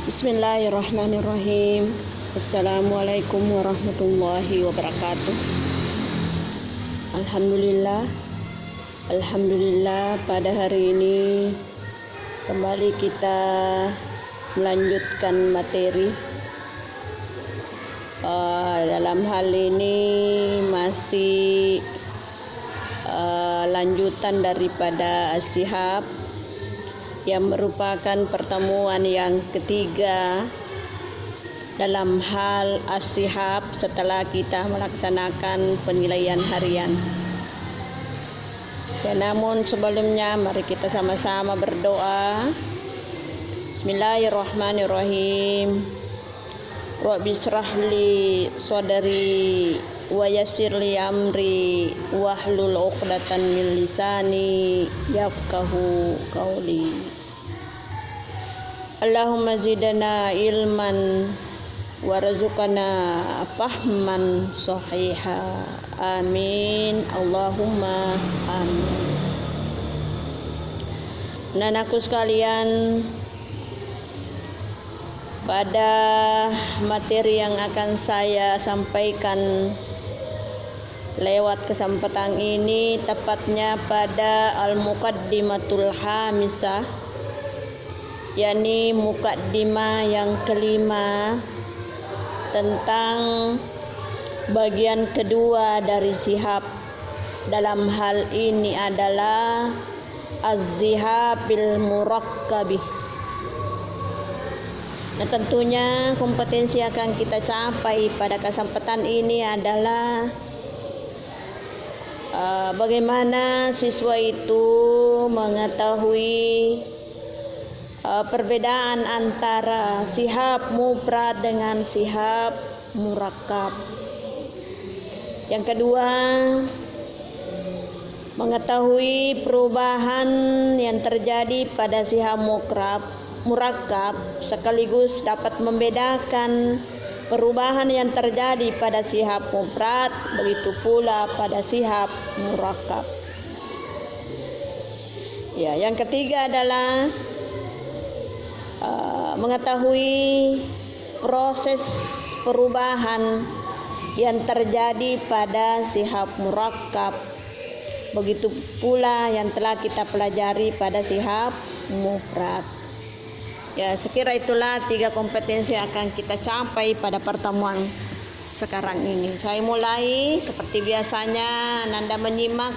Bismillahirrahmanirrahim. Assalamualaikum warahmatullahi wabarakatuh. Alhamdulillah pada hari ini kembali kita melanjutkan materi. Dalam hal ini masih lanjutan daripada as-sihab yang merupakan pertemuan yang ketiga dalam hal as-sihab setelah kita melaksanakan penilaian harian. Ya, namun sebelumnya mari kita sama-sama berdoa. Bismillahirrahmanirrahim. Rabbi shrahli sadri wa yassirli amri wahlul 'uqdatan min lisani yafqahu qawli. Allahumma zidna ilman warzuqna fahman sahiha. Amin. Allahumma amin. Anakku sekalian, pada materi yang akan saya sampaikan lewat kesempatan ini, tepatnya pada al-muqaddimatul hamisah, yakni mukaddimah yang kelima tentang bagian kedua dari sihab. Dalam hal ini adalah az-zihabil murakkabih. Nah, tentunya kompetensi akan kita capai pada kesempatan ini adalah bagaimana siswa itu mengetahui perbedaan antara sihab mufrad dengan sihab murakkab. Yang kedua, mengetahui perubahan yang terjadi pada sihab murakkab sekaligus dapat membedakan perubahan yang terjadi pada sihab mufrad, begitu pula pada sihab murakkab. Ya, yang ketiga adalah mengetahui proses perubahan yang terjadi pada sihab murakkab, begitu pula yang telah kita pelajari pada sihab mufrad. Ya, sekira itulah 3 kompetensi yang akan kita capai pada pertemuan sekarang ini. Saya mulai seperti biasanya, Nanda menyimak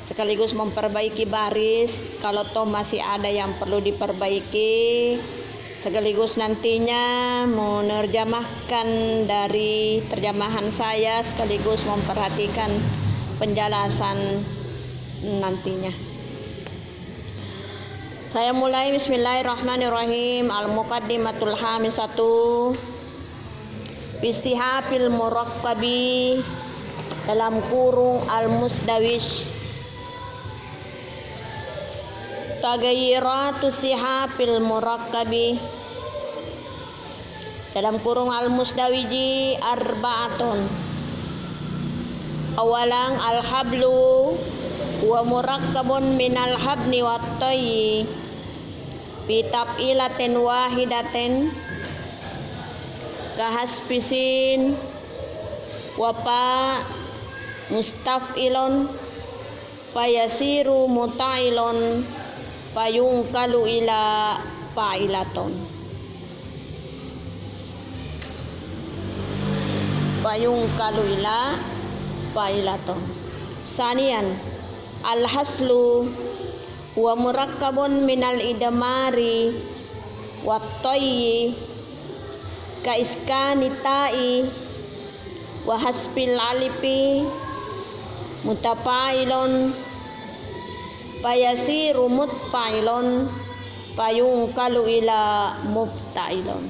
sekaligus memperbaiki baris kalau toh masih ada yang perlu diperbaiki, sekaligus nantinya menerjemahkan dari terjemahan saya, sekaligus memperhatikan penjelasan nantinya. Saya mulai. Bismillahirrahmanirrahim. Al-muqaddimatul hamisatu bisihabil murakkabi dalam kurung al-musdawish. Tagayyiratu sihabil murakkabi dalam kurung al-musdawiji arba'atun. Awalan al-hablu wa murakkabun minal habni wat tayyi bi tab'ilatin wahidatin kahasbisin wa pa mustaf'ilun fayasiru muta'ilun fayungkalu ila fa'ilaton. Fayungkalu ila fa'ilaton. Sanian al-haslu wa murakkabun minal idmari wat tayyi ka iskani ta'i wa hasbil alifi mutafailun fayasiru mutfailun fayungkalu ila muftailun.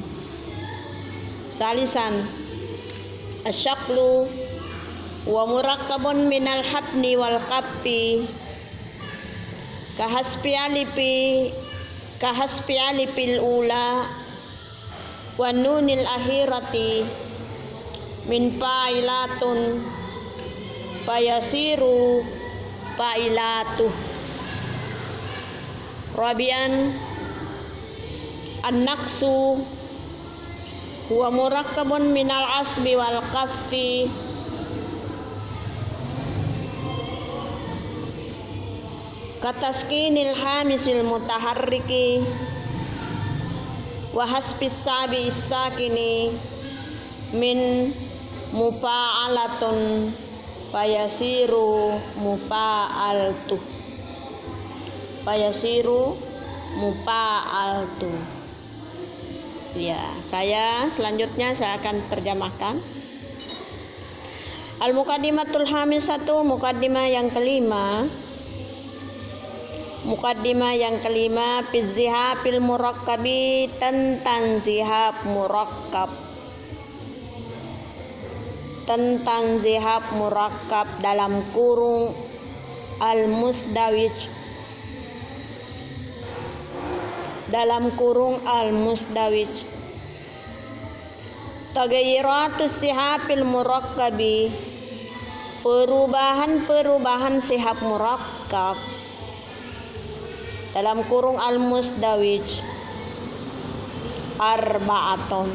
Salisan asyaklu wa murakkabun minal habni wal qaffi kahasbi alipil ula wa nunil akhirati min fa'ilatun fayasiru fa'ilatuh. Rabian an-naqsu Huwa murakkabun minal asbi wal kaffi kataskinil hamisil mutaharriki wa hasbis sabi sakini min mufa'alatun fayasiru mufa'altu ya. Selanjutnya saya akan terjemahkan. Al-Muqaddimatul Hamisatu, muqaddimah yang kelima. Muqaddimah yang kelima, fizihabil murakkabi, tentang zihab murakkab. Tentang zihab murakkab dalam kurung al-musdawij. Dalam kurung al-musdawij. Tagayyuratus sihabil murakkabi, perubahan sihab murakkab dalam kurung al-musdawij, arba'atun,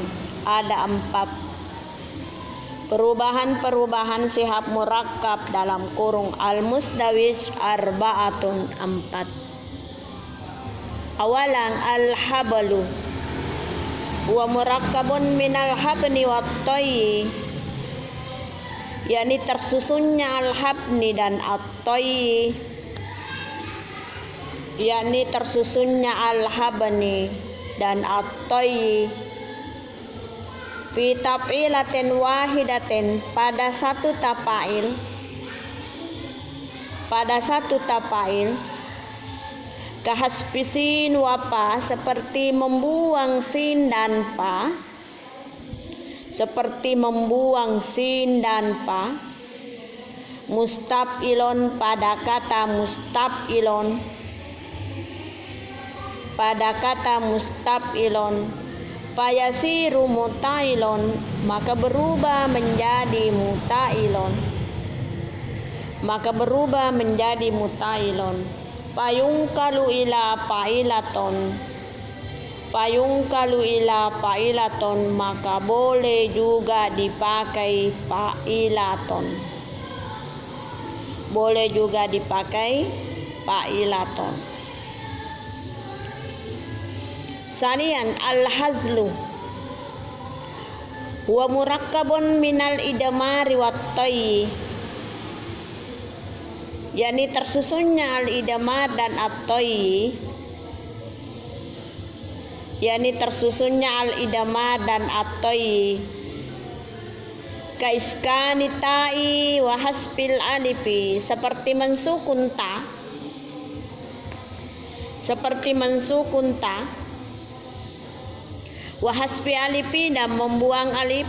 ada 4. Perubahan sihab murakkab dalam kurung al-musdawij, arba'atun, 4. Awalan al-hablu wa murakkabun minal habni wat toyi, yakni tersusunnya al-habni dan at-toyi, yakni tersusunnya al-habni dan at-toyi, fi taf'ilatin wahidatin, pada satu tafail, kahasbisin wapa, seperti membuang sin dan pa, mustaf'ilun, pada kata mustaf'ilun, fayasiru muta'ilun, maka berubah menjadi muta'ilun. Payungkalu ila fa'ilaton, maka boleh juga dipakai fa'ilaton. Sanian al-hazlu wa murakkabun minal idmari wat tayyi, yakni tersusunnya al-idmar dan at-tayyi, kaiskani ta'i wa hasbil alifi, seperti mensukun ta wa hasbi alifi, dan membuang alif.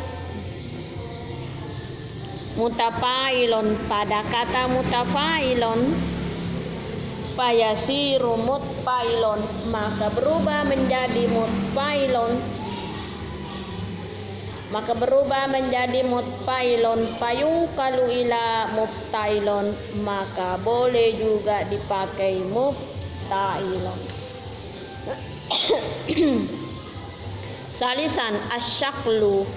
Mutafailun, pada kata mutafailun, fayasiru mutfailun, maka berubah menjadi mutfailun. Payungkalu ila muftailun, maka boleh juga dipakai muftailun. Salisan asyaklu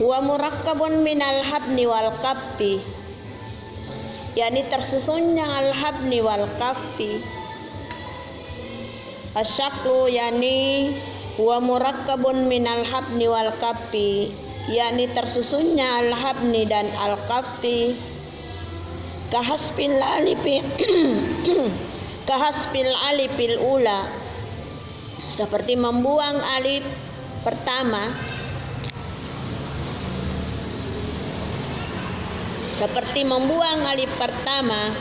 wa murakkabun minal habni wal kaffi, yakni tersusunnya al-habni wal kaffi. Asyaklu yakni wa murakkabun minal habni wal kaffi, yakni tersusunnya al-habni dan al-kaffi. Kahasbil alifil ula, seperti membuang alif pertama,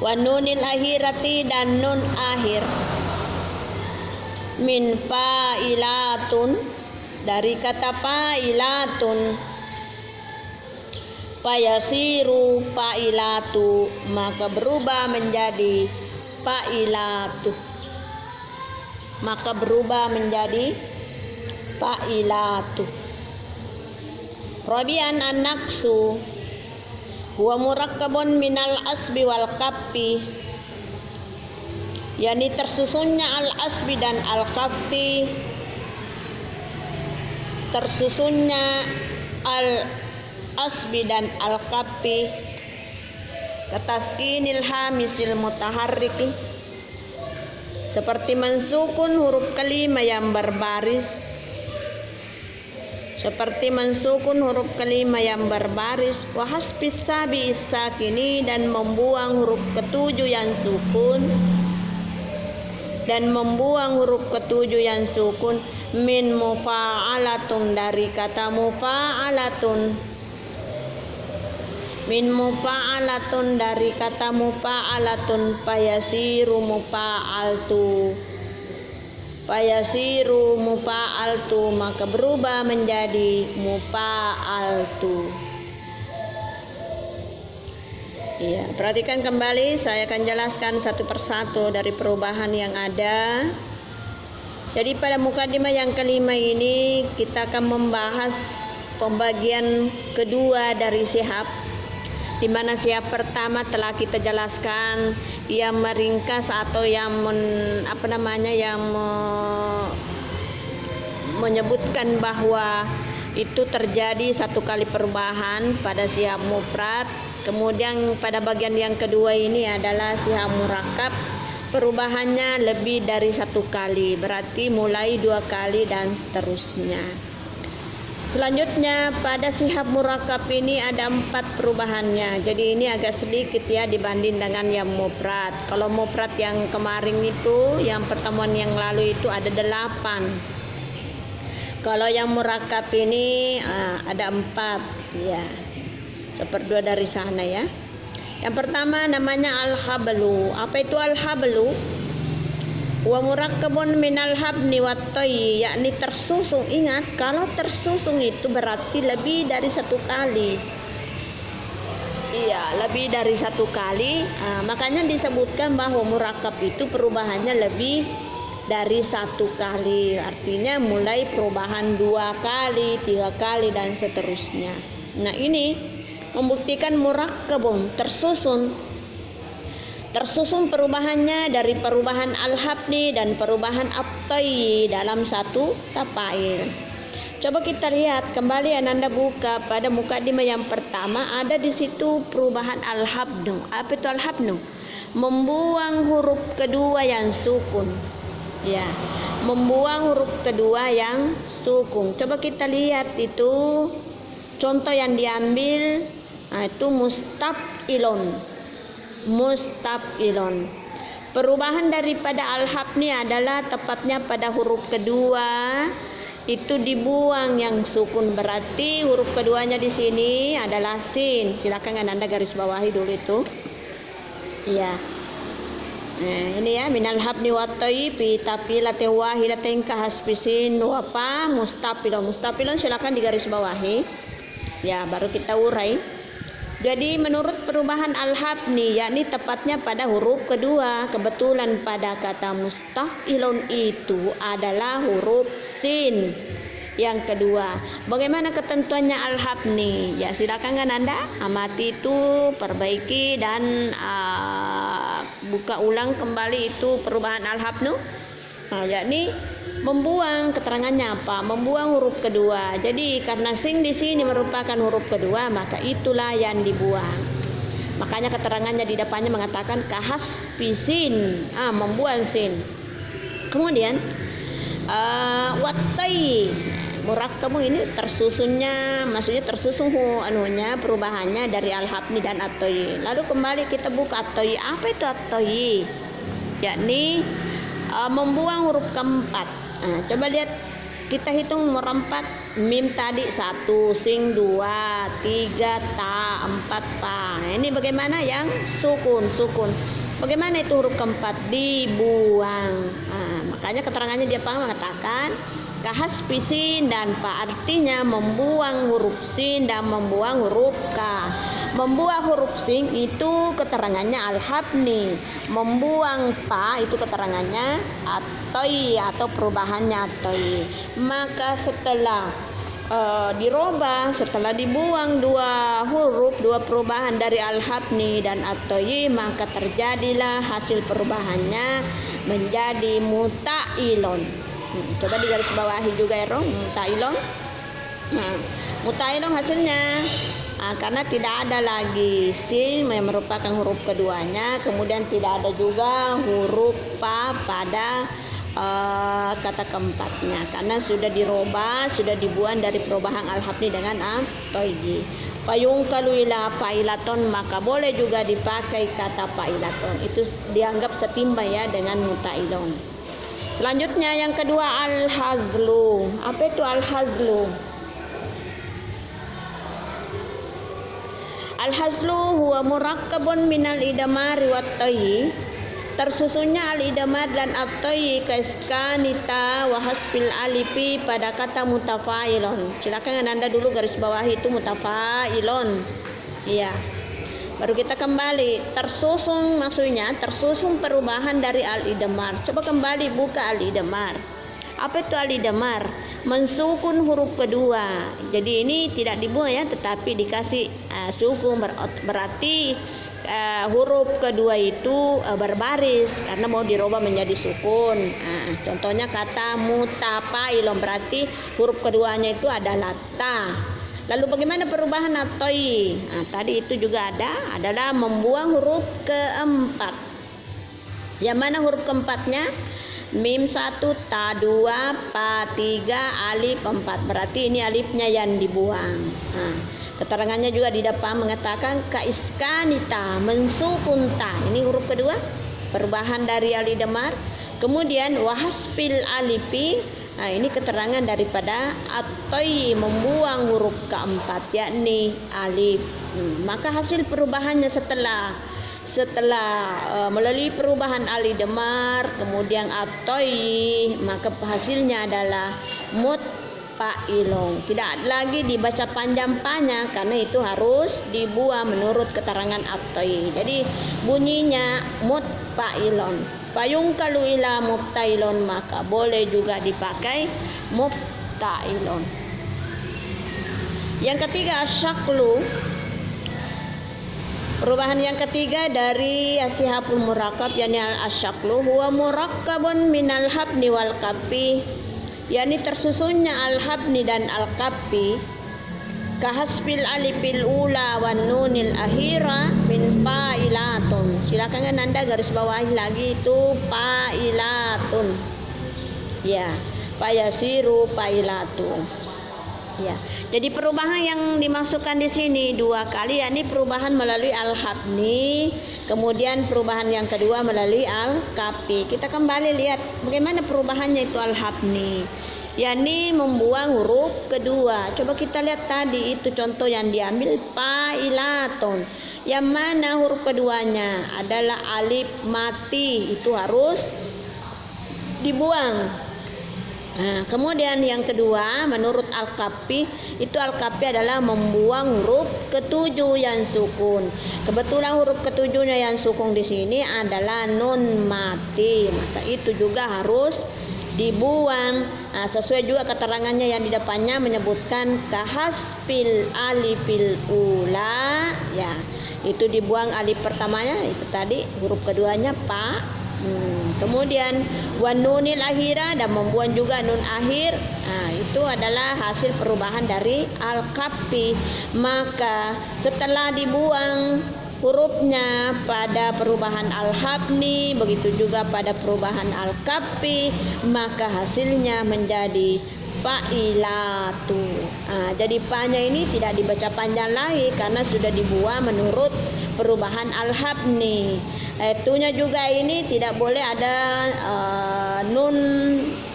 wa nunil akhirati, dan nun akhir, min fa'ilatun, dari kata fa'ilatun, fayasiru fa'ilatu, maka berubah menjadi fa'ilatu. Rabian an-naqsu huwa murakkabun minal asbi wal kaffi, yakni tersusunnya al-asbi dan al-kaffi, tersusunnya al-asbi dan al-kafi, kataskinil hamisil mutaharriki, seperti mensukun huruf kelima yang berbaris, seperti mensukun huruf kelima yang berbaris, wa hasbis sabi sakini, dan membuang huruf ketujuh yang sukun, dan membuang huruf ketujuh yang sukun, min mufa'alatun, dari kata mufa'alatun, min mufa'alatun, dari kata mufa'alatun, fayasiru mufa'altu, fayasiru mufa'altu, maka berubah menjadi mufa'altu. Ya, perhatikan kembali, saya akan jelaskan satu persatu dari perubahan yang ada. Jadi pada mukadimah yang kelima ini kita akan membahas pembagian kedua dari sihab, di mana sihab pertama telah kita jelaskan, yang meringkas atau yang menyebutkan bahwa itu terjadi satu kali perubahan pada sihab mufrad. Kemudian pada bagian yang kedua ini adalah sihab murakkab, perubahannya lebih dari satu kali, berarti mulai 2 kali dan seterusnya. Selanjutnya pada sihab murakkab ini ada 4 perubahannya. Jadi ini agak sedikit ya dibanding dengan yang mufrad. Kalau mufrad yang kemarin itu, yang pertemuan yang lalu itu ada 8. Kalau yang murakkab ini ada 4 ya. Seperdua dari sana ya. Yang pertama namanya al-hablu. Apa itu al-hablu? Wa murakkabun minal habni wat-tayyi, yakni tersusun. Ingat, kalau tersusun itu berarti lebih dari satu kali. Iya, lebih dari satu kali. Makanya disebutkan bahwa murakkab itu perubahannya lebih dari satu kali. Artinya mulai perubahan 2 kali, 3 kali dan seterusnya. Nah, ini membuktikan murakkabun, tersusun perubahannya dari perubahan al-habni dan perubahan at-tayyi dalam satu tafail. Coba kita lihat kembali, Ananda buka pada mukadimah yang pertama, ada di situ perubahan al-habnu. Apa itu al-habnu? Membuang huruf kedua yang sukun. Ya, membuang huruf kedua yang sukun. Coba kita lihat itu contoh yang diambil, itu mustaf'ilun. Mustaf'ilun. Perubahan daripada al-habni adalah tepatnya pada huruf kedua itu dibuang yang sukun, berarti huruf keduanya di sini adalah sin. Silakan Anda garis bawahi dulu itu. Iya. Nah, ini ya, minal habni wat-tayyi fi tafilatin wahidatin ka hasbisin wa fa mustaf'ilun. Mustaf'ilun silakan digaris bawahi. Ya, baru kita urai. Jadi menurut perubahan al-habni, yakni tepatnya pada huruf kedua, kebetulan pada kata mustaf'ilun itu adalah huruf sin yang kedua. Bagaimana ketentuannya al-habni? Ya silakan kan Anda amati itu, perbaiki dan buka ulang kembali itu perubahan al-habnu. Nah, yakni membuang, keterangannya apa? Membuang huruf kedua. Jadi karena sing di sini merupakan huruf kedua, maka itulah yang dibuang. Makanya keterangannya di depannya mengatakan kahas pisin, membuang sin. Kemudian wat-tayyi, murakkab ini tersusunnya, maksudnya tersusun perubahannya dari al-habni dan at-tayyi. Lalu kembali kita buka at-tayyi. Apa itu at-tayyi? Yakni membuang huruf keempat. Coba lihat, kita hitung merempat mim tadi 1, sing 2, 3, ta, 4, pa. Nah, ini bagaimana yang sukun. Bagaimana itu huruf keempat? Dibuang. Makanya keterangannya dia mengatakan kahas pisin dan pa, artinya membuang huruf sin dan membuang huruf ka. Membuang huruf sin itu keterangannya al-habni, membuang pa itu keterangannya at-tayyi atau perubahannya at-tayyi. Maka setelah dirubah, setelah dibuang 2 huruf, 2 perubahan dari al-habni dan at-tayyi, maka terjadilah hasil perubahannya menjadi muta'ilun. Coba digaris bawahi juga ya, muta'ilun. Nah, mutailon hasilnya karena tidak ada lagi sin yang merupakan huruf keduanya, kemudian tidak ada juga huruf pa pada kata keempatnya karena sudah dirubah, sudah dibuang dari perubahan al-habni dengan at-toyi. Payung kaluila pailaton, maka boleh juga dipakai kata pailaton, itu dianggap setimbang ya dengan mutailon. Selanjutnya yang kedua al-hazlu. Apa itu al-hazlu? Al-hazlu huwa murakkabun minal idamari wat toyi. Tersusunnya al-idamar dan at-toyi kaiskanita wa hasbil alifi pada kata mutafailon. Silakan Anda dulu garis bawahi itu mutafailon. Iya. Baru kita kembali tersusun, maksudnya tersusun perubahan dari al-idamar. Coba kembali buka al-idamar. Apa itu al-idamar? Mensukun huruf kedua. Jadi ini tidak dibuang ya, tetapi dikasih sukun, berarti huruf kedua itu berbaris karena mau dirubah menjadi sukun. Contohnya kata mutafailon, berarti huruf keduanya itu adalah ta. Lalu bagaimana perubahan atoi? Tadi itu juga adalah membuang huruf keempat. Yang mana huruf keempatnya? Mim 1, ta 2, pa 3, alif 4. Berarti ini alifnya yang dibuang. Keterangannya juga di depan mengatakan kaiskanita, mensukun ta. Ini huruf kedua, perubahan dari alidamar. Kemudian wahasbil alifi. Ini keterangan daripada atoi, membuang huruf keempat yakni alif. Maka hasil perubahannya setelah melalui perubahan alidamar kemudian atoi, maka hasilnya adalah mutfailon. Tidak lagi dibaca panjang-panjang karena itu harus dibuang menurut keterangan atoi. Jadi bunyinya mutfailon. Payung kalau ila muftailon, maka boleh juga dipakai muftailon. Yang ketiga asyaklu. Perubahan yang ketiga dari asihapul murakkab yakni al-asyaklu huwa murakkabun minal habni wal kafi, yakni tersusunnya al-habni dan al-kafi kahasbil alifil ula wan nunil akhira min failatun. Silakan Anda garis bawahi lagi itu failatun. Ya, fayasiru failatu. Ya. Jadi perubahan yang dimasukkan di sini dua kali, yakni perubahan melalui al-habni, kemudian perubahan yang kedua melalui al-kafi. Kita kembali lihat bagaimana perubahannya itu al-habni, yakni membuang huruf kedua. Coba kita lihat tadi itu contoh yang diambil failatun. Yang mana huruf keduanya adalah alif mati, itu harus dibuang. Kemudian yang kedua menurut al-kafi, itu al-kafi adalah membuang huruf ketujuh yang sukun. Kebetulan huruf ketujuhnya yang sukun di sini adalah nun mati, maka itu juga harus dibuang. Sesuai juga keterangannya yang di depannya menyebutkan kahasfil alifil ula, ya itu dibuang alif pertamanya, itu tadi huruf keduanya pa. Kemudian wanunil akhira, dan membuang juga nun akhir. Itu adalah hasil perubahan dari al-kafi. Maka setelah dibuang hurufnya pada perubahan al-habni, begitu juga pada perubahan al-kafi, maka hasilnya menjadi failatu. Jadi pa-nya ini tidak dibaca panjang lagi karena sudah dibuang menurut perubahan al-habni. Itunya juga ini tidak boleh ada nun,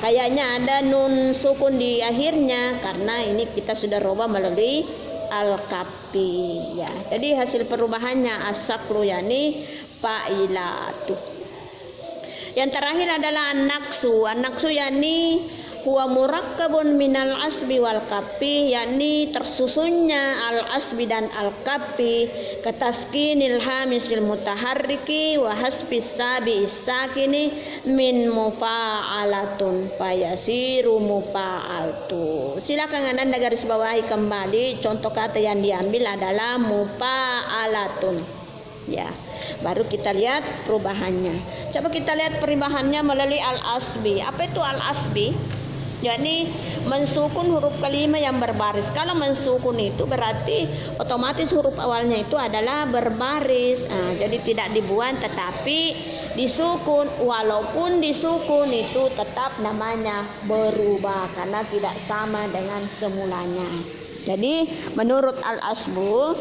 kayaknya ada nun sukun di akhirnya karena ini kita sudah rubah melalui al-kafi, ya. Jadi hasil perubahannya asaklu yakni failatu. Yang terakhir adalah an-naksu. An-naksu yakni huwa murakkabun minal asbi wal kafi, yakni tersusunnya al asbi dan al kafi kataskinil hamisil mutaharriki wa hasbis sabi sakini min mufa'alatun fayasiru mufa'altu. Silakan Anda garis bawahi kembali contoh kata yang diambil adalah mufa'alatun, ya. Baru kita lihat perubahannya. Coba kita lihat perubahannya melalui al asbi. Apa itu al asbi? yakni mensukun huruf kelima yang berbaris. Kalau mensukun itu berarti otomatis huruf awalnya itu adalah berbaris. Jadi tidak dibuang tetapi disukun. Walaupun disukun itu tetap namanya berubah karena tidak sama dengan semulanya. Jadi menurut Al-Asbu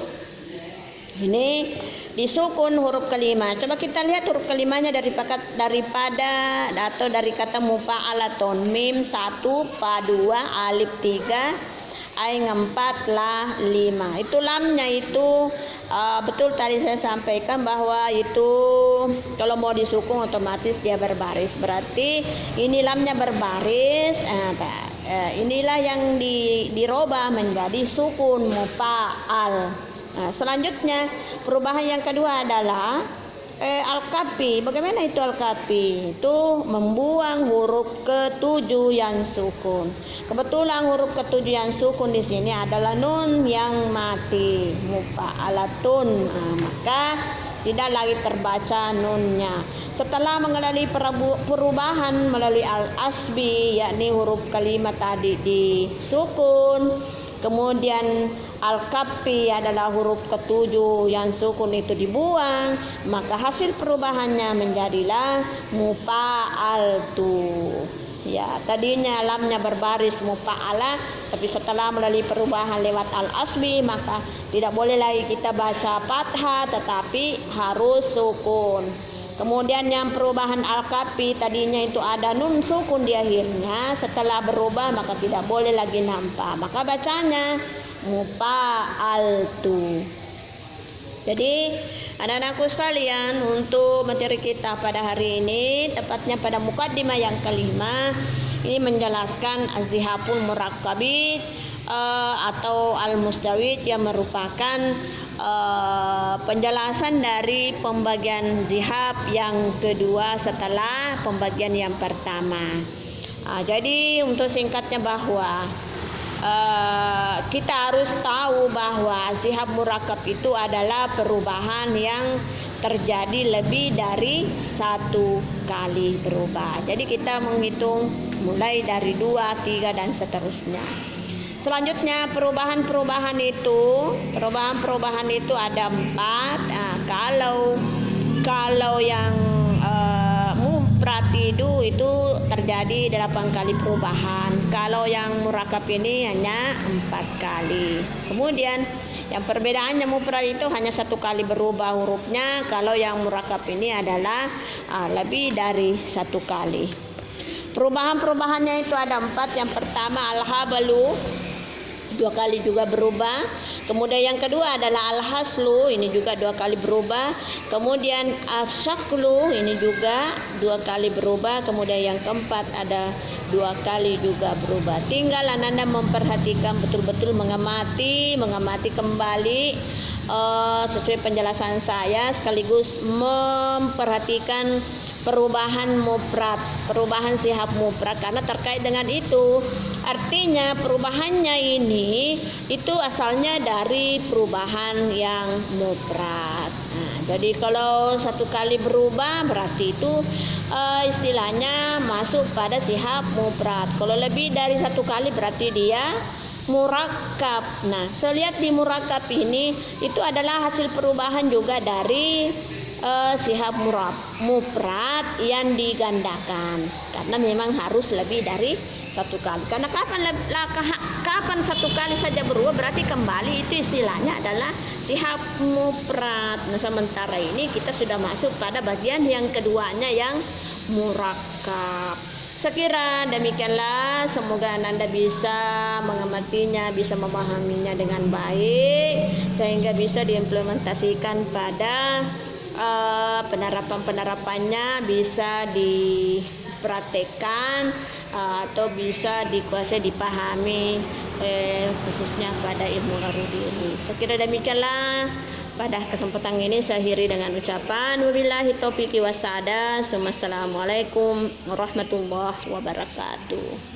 ini disukun huruf kelima. Coba kita lihat huruf kelimanya dari kata mufa'alatun. Mim 1, pa 2, alif 3, ain 4, la 5. Itu lamnya itu betul tadi saya sampaikan bahwa itu kalau mau disukun otomatis dia berbaris. Berarti ini lamnya berbaris. Inilah yang dirubah menjadi sukun mufa'al. Selanjutnya perubahan yang kedua adalah al-kafi. Bagaimana itu al-kafi? Itu membuang huruf ke-7 yang sukun. Kebetulan huruf ke-7 yang sukun di sini adalah nun yang mati, mufa'alatun. Maka tidak lagi terbaca nunnya. Setelah mengalami perubahan melalui al-asbi, yakni huruf kalimat tadi disukun, kemudian al-kafi adalah huruf ke-7 yang sukun itu dibuang, maka hasil perubahannya menjadilah mufa'altu. Ya, tadinya lamnya berbaris mufa'ala, tapi setelah melalui perubahan lewat al-asbi maka tidak boleh lagi kita baca fathah tetapi harus sukun. Kemudian yang perubahan al-kafi tadinya itu ada nun sukun di akhirnya, setelah berubah maka tidak boleh lagi nampak, maka bacanya mufa'altu. Jadi anak-anakku sekalian, untuk materi kita pada hari ini tepatnya pada mukaddimah yang kelima ini menjelaskan az-zihaful murakkabit atau al-mustawid yang merupakan penjelasan dari pembagian zihab yang kedua setelah pembagian yang pertama. Jadi untuk singkatnya bahwa kita harus tahu bahwa zihab murakkab itu adalah perubahan yang terjadi lebih dari satu kali berubah. Jadi kita menghitung mulai dari 2, 3 dan seterusnya. Selanjutnya perubahan-perubahan itu ada 4. Kalau yang mufrad itu terjadi 8 kali perubahan. Kalau yang murakkab ini hanya 4 kali. Kemudian yang perbedaannya mufrad itu hanya 1 kali berubah hurufnya. Kalau yang murakkab ini adalah lebih dari 1 kali. Perubahan-perubahannya itu ada 4. Yang pertama al-habalu, 2 kali juga berubah. Kemudian yang kedua adalah al-haslu, ini juga 2 kali berubah. Kemudian as-syaklu, ini juga 2 kali berubah. Kemudian yang keempat ada 2 kali juga berubah. Tinggal Anda memperhatikan betul-betul, mengamati kembali sesuai penjelasan saya, sekaligus memperhatikan perubahan mufrad, perubahan zihab mufrad, karena terkait dengan itu. Artinya perubahannya ini itu asalnya dari perubahan yang mufrad. Jadi kalau 1 kali berubah berarti itu istilahnya masuk pada zihab mufrad. Kalau lebih dari 1 kali berarti dia murakkab. Nah, saya lihat di murakkab ini itu adalah hasil perubahan juga dari zihab mufrad yang digandakan, karena memang harus lebih dari 1 kali. Karena kapan 1 kali saja berubah berarti kembali, itu istilahnya adalah zihab mufrad. Nah, sementara ini kita sudah masuk pada bagian yang keduanya yang murakkab. Sekira demikianlah, semoga Anda bisa mengamatinya, bisa memahaminya dengan baik sehingga bisa diimplementasikan pada penerapannya, bisa dipraktekkan atau bisa dikuasai, dipahami khususnya pada ilmu arudi ini. Sekira demikianlah, pada kesempatan ini saya akhiri dengan ucapan wabillahi taufiq wassadah. Assalamualaikum warahmatullahi wabarakatuh.